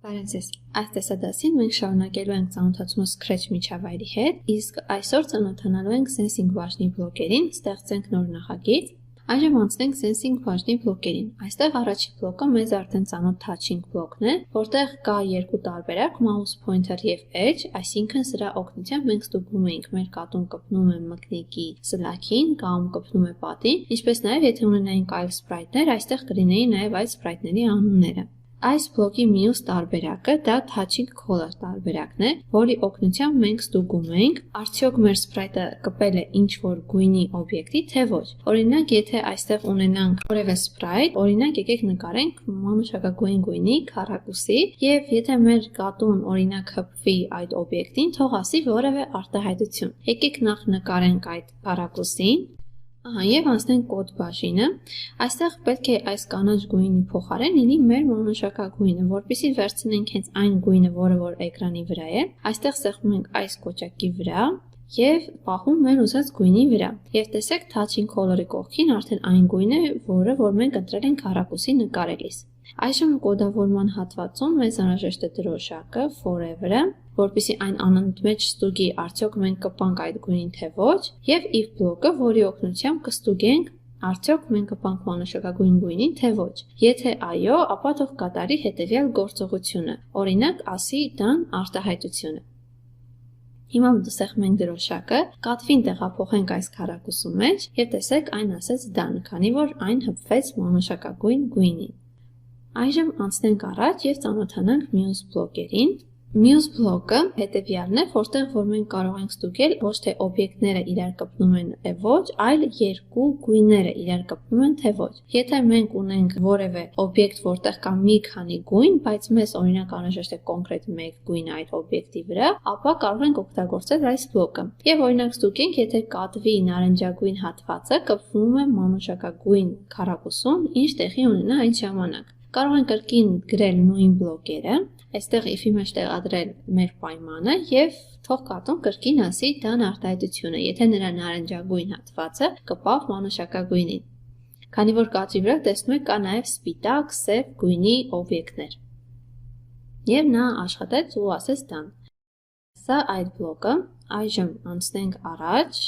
Բարև, այս տեսադասին մենք շարունակելու ենք ծանոթացումը Scratch միջավայրի հետ, իսկ այսօր ծանոթանալու ենք Sensing բաժնի բլոկերին, ստեղծենք նոր նախագիծ։ Այժմ անցնենք Sensing բաժնի բլոկերին։ Այստեղ առաջին բլոկը մեզ արդեն ծանոթ Touching բլոկն է, որտեղ կա երկու տարբերակ՝ mouse pointer եւ edge, այսինքն սրա օգնությամբ մենք ստուգում ենք մեր կատուն կպնում է մկնիկի սլաքին կամ կպնում է պատին, ինչպես նաեւ եթե ունենայինք այլ սպրայթներ, այստեղ կլինեին նաեւ այդ սպրայթների անունները։ Այս բլոկի մյուս տարբերակը դա Touching Color տարբերակն է, որի օգնությամբ մենք ստուգում ենք, արդյոք մեր սպրայթը կպել է ինչ-որ գույնի օբյեկտի, թե ոչ։ Օրինակ, եթե այստեղ ունենանք որևէ սպրայթ, օրինակ եկեք նկարենք մանուշակագույն գույնի քառակուսի, եւ եթե մեր կատուն օրինակ հպվի այդ օբյեկտին, թող ասի որևէ արտահայտություն։ Եկեք նախ նկարենք այդ քառակուսին։ Եվ անցնենք կոդ բաժինը, այստեղ պետք է այս կանաչ գույնի փոխարեն լինի մեր մանուշակագույնը, որպեսզի վերցնենք հենց այն գույնը, որը որ էկրանի վրա է, այստեղ սեղմում ենք այս կոճակի վրա եւ պահում մեր ուզած գույնի վրա։ Եվ տեսեք Touching Color-ի կողքին արդեն այն գույնը, որը մենք ընտրել ենք քառակուսի նկարելիս։ Այժմ կոդավորման հատվածում մեզ անհրաժեշտ է դրոշակը forever-ը, որպեսզի այն անընդմեջ ստուգի արդյոք մենք կպանք այդ գույնին թե ոչ, եւ if բլոկը, որի օգնությամբ կստուգենք արդյոք մենք կպանք մանուշակագույն գույնին թե ոչ։ Եթե այո, ապա թող կատարի հետեւյալ գործողությունը։ Օրինակ, ասի done արտահայտությունը։ Հիմա սեղմենք դրոշակը, կատվին տեղափոխենք այս քառակուսու մեջ եւ տեսեք այն ասեց done, քանի որ այն հպվեց մանուշակագույն գույնին։ Այժմ անցնենք առաջ եւ ծանոթանանք մյուս բլոկերին։ Մյուս բլոկը հետևյալն է, որտեղ որ մենք կարող ենք ստուգել ոչ թե օբյեկտները իրար կպնում են թե ոչ, այլ երկու գույները իրար կպնում են թե ոչ։ Եթե մենք ունենք որևէ օբյեկտ, որտեղ կա մի քանի գույն, բայց մեզ օրինակ անհրաժեշտ է կոնկրետ մեկ գույն այդ օբյեկտի վրա, ապա կարող ենք օգտագործել այս բլոկը։ Եվ օրինակ ստուգենք, եթե կատվի նարնջագույն հատվածը կպվում է մանուշակագույն քառակուսում, ինչ տեղի ունենա այդ ժամանակ։ Կարող ենք կրկին գրել նույն բլոկերը, այստեղ if-ի մեջ տեղադրել մեր պայմանը եւ թող կատուն կրկին ասի done արտահայտությունը, եթե նրա նարնջագույն հատվածը կպավ մանուշակագույնին։ Քանի որ կատվի վրա տեսնում եք կա նաեւ սպիտակ, սև գույնի օբյեկտներ։ Եւ նա աշխատեց ու ասեց done։ Սա այդ բլոկը, այժմ անցնենք առաջ։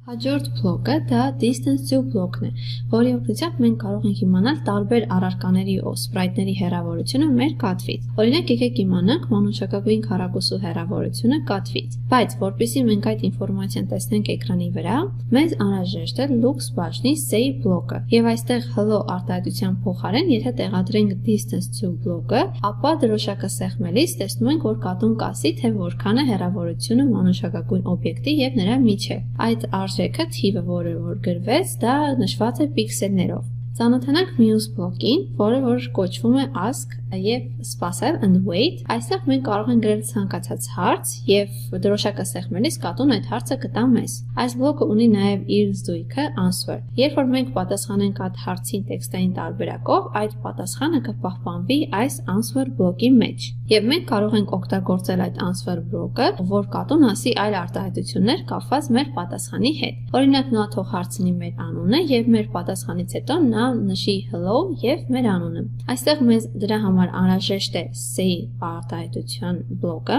Հաջորդ բլոկը դա Distance to բլոկն է, որի օգնությամբ մենք կարող ենք իմանալ տարբեր առարկաների ու սպրայթների հեռավորությունը մեր կատվից։ Օրինակ, եկեք իմանանք մանուշակագույն քառակուսու հեռավորությունը կատվից։ Բայց որպեսզի մենք այդ ինֆորմացիան տեսնենք էկրանի վրա, մեզ անհրաժեշտ է Looks բաժնի Say բլոկը։ Եվ այստեղ hello արտահայտության փոխարեն, եթե տեղադրենք Distance to բլոկը, ապա դրոշակը սեղմելիս տեսնում ենք, որ կատուն կասի, թե որքան է հեռավորությունը մանուշակագույն օբյեկտի եւ նրա միջև։ Այդ արժեքը թիվը, որը որ գրվեց, դա նշված է պիքսելներով։ Ծանոթանանք մյուս բլոկին, որը որ կոչվում է ask եւ սպասել and wait։ Այստեղ մենք կարող ենք գրել ցանկացած հարց եւ դրոշակը սեղմելիս կատուն այդ հարցը կտա մեզ։ Այս բլոկը ունի նաեւ իր զույգը answer։ Երբ որ մենք պատասխանենք այդ հարցին տեքստային տարբերակով, այդ պատասխանը կպահպանվի այս answer բլոկի մեջ։ Եվ մենք կարող ենք օգտագործել այդ answer բլոկը, որ կատուն ասի այլ արտահայտություններ կապված մեր պատասխանի հետ։ Օրինակ, նա թող հարցնի մեր անունը եւ մեր պատասխանից հետո նա նշի hello եւ մեր անունը։ Այստեղ մեզ դրա համար անհրաժեշտ է say արտահայտության բլոկը,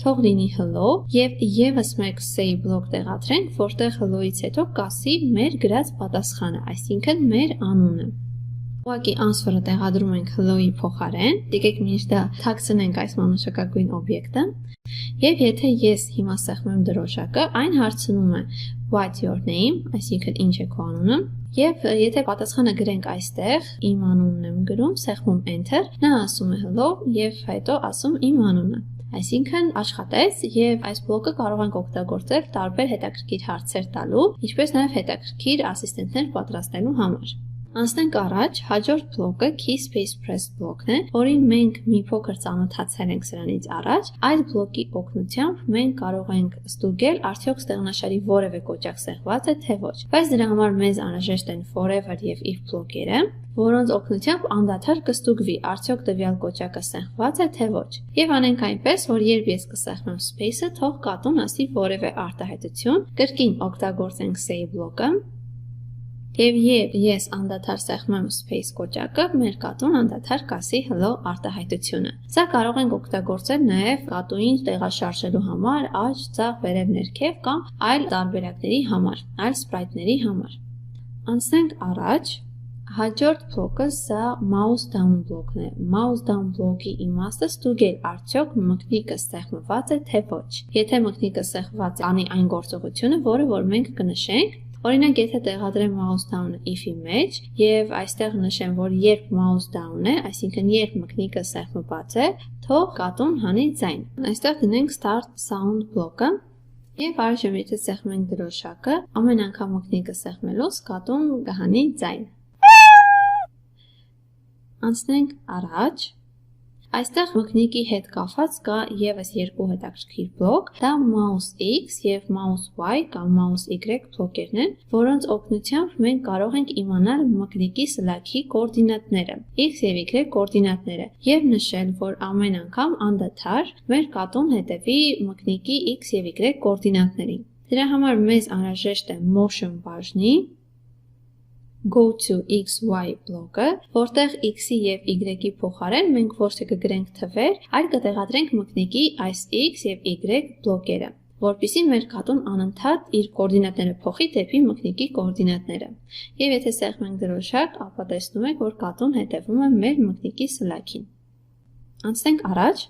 թող լինի hello եւ եւս մեկ say բլոկ տեղադրենք, որտեղ hello-ից հետո կասի մեր գրած պատասխանը, այսինքն մեր անունը։ Ուղղակի answer-ը տեղադրում ենք hello-ի փոխարեն, եկեք միշտ դա թաքցնենք այս մանուշակագույն օբյեկտը, եւ եթե ես հիմա սեղմեմ դրոշակը, այն հարցնում է what's your name, այսինքն ինչ է քո անունը, եւ եթե պատասխանը գրենք այստեղ, իմ անունն եմ գրում, սեղմում enter, նա ասում է hello եւ հետո ասում իմ անունը։ Այսինքն աշխատեց եւ այս բլոկը կարող ենք օգտագործել տարբեր հետաքրքիր հարցեր տալու, ինչպես նաեւ հետաքրքիր ասիստենտներ պատրաստելու համար։ Անցնենք առաջ, հաջորդ բլոկը Key Space Press բլոկն է, որին մենք մի փոքր ծանոթացել ենք սրանից առաջ։ Այդ բլոկի օգնությամբ մենք կարող ենք ստուգել արդյոք ստեղնաշարի որևէ կոճակ սեղմված է թե ոչ։ Բայց դրա համար մեզ անհրաժեշտ են forever եւ if բլոկերը, որոնց օգնությամբ անդադար կստուգվի արդյոք տվյալ կոճակը սեղմված է թե ոչ։ Եվ անենք այնպես, որ երբ ես կսեղմեմ space-ը, թող կատուն ասի որևէ արտահայտություն, կրկին օգտագործենք say բլոկը։ Եվ ես անդադար սեղմեմ եմ space կոճակը, մեր կատուն անդադար կասի hello արտահայտությունը։ Սա կարող ենք օգտագործել նաև կատուին տեղաշարժելու համար, աջ, ձախ, վերև, ներքև կամ այլ տարբերակների համար, այլ սպրայթների համար։ Անցնենք առաջ։ Հաջորդ բլոկը սա mouse down բլոկն է։ Mouse down բլոկի իմաստը ստուգել արդյոք մկնիկը սեղմված է թե ոչ։ Եթե մկնիկը սեղմված է, անի այն գործողությունը, որը որ մենք կնշենք։ Օրինակ, եթե տեղադրեմ mouse down-ը if-ի մեջ եւ այստեղ նշեմ, որ երբ mouse down է, այսինքն երբ մկնիկը սեղմված է, թող կատուն հանի ձայն։ Այստեղ դնենք start sound բլոկը եւ այժմ եթե սեղմենք դրոշակը, ամեն անգամ մկնիկը սեղմելուց կատուն կհանի ձայն։ Անցնենք առաջ։ Այստեղ մկնիկի հետ կապված կա եւս երկու հետաքրքիր բլոկ, դա mouse X եւ mouse Y կամ mouse Y բլոկերն են, որոնց օգնությամբ մենք կարող ենք իմանալ մկնիկի սլաքի կոորդինատները, X եւ Y կոորդինատները, եւ նշել, որ ամեն անգամ անդադար մեր կատուն հետևի մկնիկի X եւ Y կոորդինատներին։ Դրա համար մեզ անհրաժեշտ է motion բաժնի go to XY բլոկը, որտեղ X-ի եւ Y-ի փոխարեն մենք ոչ թե կգրենք թվեր, այլ կտեղադրենք մկնիկի այս X եւ Y բլոկերը, որպեսզի մեր կատուն անընդհատ իր կոորդինատները փոխի դեպի մկնիկի կոորդինատները։ Եվ եթե սեղմենք դրոշակ, ապա տեսնում եք, որ կատուն հետևում է մեր մկնիկի սլաքին։ Անցնենք առաջ։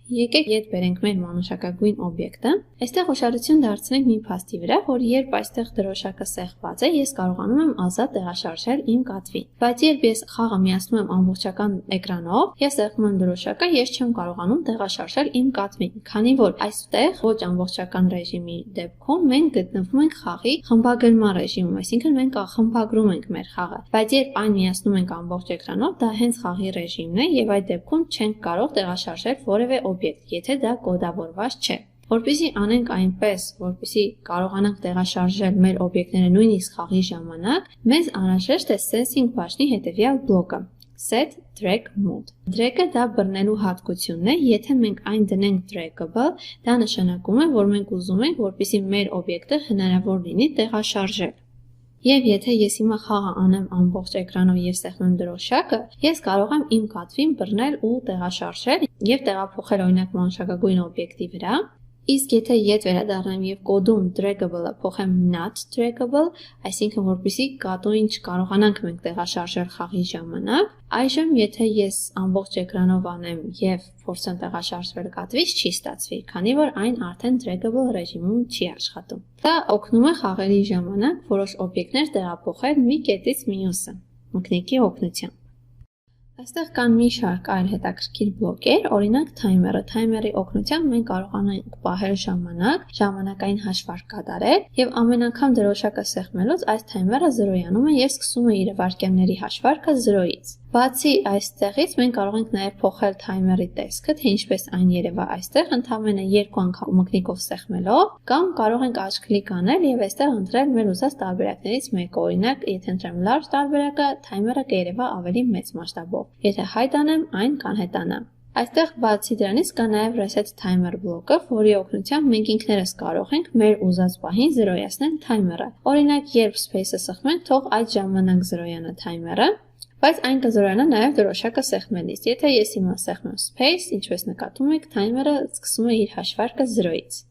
Եկեք ետ բերենք մեր մանուշակագույն օբյեկտը։ Այստեղ ուշադրություն դարձնենք մի փաստի վրա, որ երբ այստեղ դրոշակը սեղմված է, ես կարողանում եմ ազատ տեղաշարժել իմ կատվին։ Բայց երբ ես խաղը միացնում եմ ամբողջական էկրանով, ես սեղմում եմ դրոշակը, ես չեմ կարողանում տեղաշարժել իմ կատվին, քանի որ այստեղ ոչ ամբողջական ռեժիմի դեպքում մենք գտնվում ենք խաղի խմբագրման ռեժիմում, այսինքն մենք խմբագրում ենք մեր խաղը։ Բայց երբ այն միացնում ենք ամբողջ էկրանով, դա հենց խաղի ռեժիմն է եւ այդ դեպքում չենք կարող տեղաշարժել որևէ օբյեկտ, եթե դա կոդավորված չէ։ Որպեսզի անենք այնպես, որպեսզի կարողանանք տեղաշարժել մեր օբյեկտները նույնիսկ խաղի ժամանակ, մեզ անհրաժեշտ է sensing բաժնի հետևյալ բլոկը՝ set drag mode։ Drag-ը դա բռնելու հատկությունն է, եթե մենք այն դնենք draggable, դա նշանակում է, որ մենք ուզում ենք, որպեսզի մեր օբյեկտը հնարավոր լինի տեղաշարժել։ Եվ եթե ես հիմա խաղը անեմ ամբողջ էկրանով եւ սեղմեմ դրոշակը, ես կարող եմ իմ կատվին բռնել ու տեղաշարժել եւ տեղափոխել օրինակ մանուշակագույն օբյեկտի վրա։ Իսկ եթե ետ վերադառնեմ եւ կոդում draggable-ը փոխեմ not draggable, այսինքն որպեսզի կատուին չկարողանանք մենք տեղաշարժել խաղի ժամանակ, այժմ եթե ես ամբողջ էկրանով անեմ եւ փորձեմ տեղաշարժվել կատվից, չի ստացվի, քանի որ այն արդեն draggable ռեժիմում չի աշխատում։ Դա օգնում է խաղերի ժամանակ որոշ օբյեկտներ տեղափոխել մի կետից մյուսը, մկնիկի օգնությամբ։ Այստեղ կան մի շարք այլ հետաքրքիր բլոկեր, օրինակ թայմերը։ Թայմերի օգնությամբ մենք կարողանանք պահել ժամանակ, ժամանակային հաշվարկ կատարել եւ ամեն անգամ դրոշակը սեղմելուց այս թայմերը զրոյանում է եւ սկսում է իր վայրկյանների հաշվարկը 0-ից։ Բացի այստեղից մենք կարող ենք նաև փոխել թայմերի տեսքը, թե ինչպես այն երևա այստեղ, ընդամենը 2 անգամ մկնիկով սեղմելով, կամ կարող ենք աջ կլիկ անել եւ այստեղ ընտրել մեր ուզած տարբերակներից մեկը, օրինակ, եթե ընտրեմ large տարբերակը, թայմերը կերևա ավելի մեծ մասշտաբով։ Եթե hide անեմ, այն կանհետանա։ Այստեղ բացի դրանից կա նաև reset timer բլոկը, որի օգնությամբ մենք ինքներս կարող ենք մեր ուզած պահին զրոյացնել թայմերը։ Օրինակ, երբ space-ը սեղմենք, թող այդ ժամանակ զրոյանա թայմերը, բայց այն կզրոյանա նաև դրոշակը սեղմելիս։ Եթե ես հիմա սեղմեմ space, ինչպես նկատում եք, թայմերը սկսում է իր հաշվարկը 0-ից։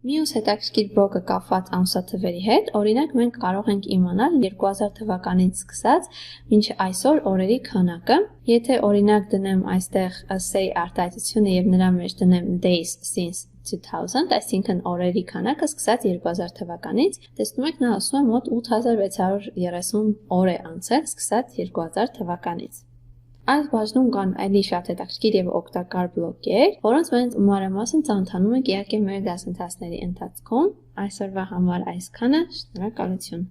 Մյուս հետաքրքիր բլոկը կապված ամսաթվերի հետ, օրինակ մենք կարող ենք իմանալ 2000 թվականից սկսած մինչ այսօր օրերի քանակը։ Եթե օրինակ դնեմ այստեղ say արտահայտությունը եւ նրա մեջ դնեմ days since 2000, այսինքն օրերի քանակը սկսած 2000 թվականից, տեսնում եք նա ասում է մոտ 8630 օր է անցել սկսած 2000 թվականից։ Այս բաժնում կան այլի շատ հետաքրքիր եւ օգտակար բլոկեր, որոնց մենք մանրամասն ծանոթանում ենք իհարկե մեր դասընթացների ընթացքում։ Այսօրվա համար այսքանը, շնորհակալություն։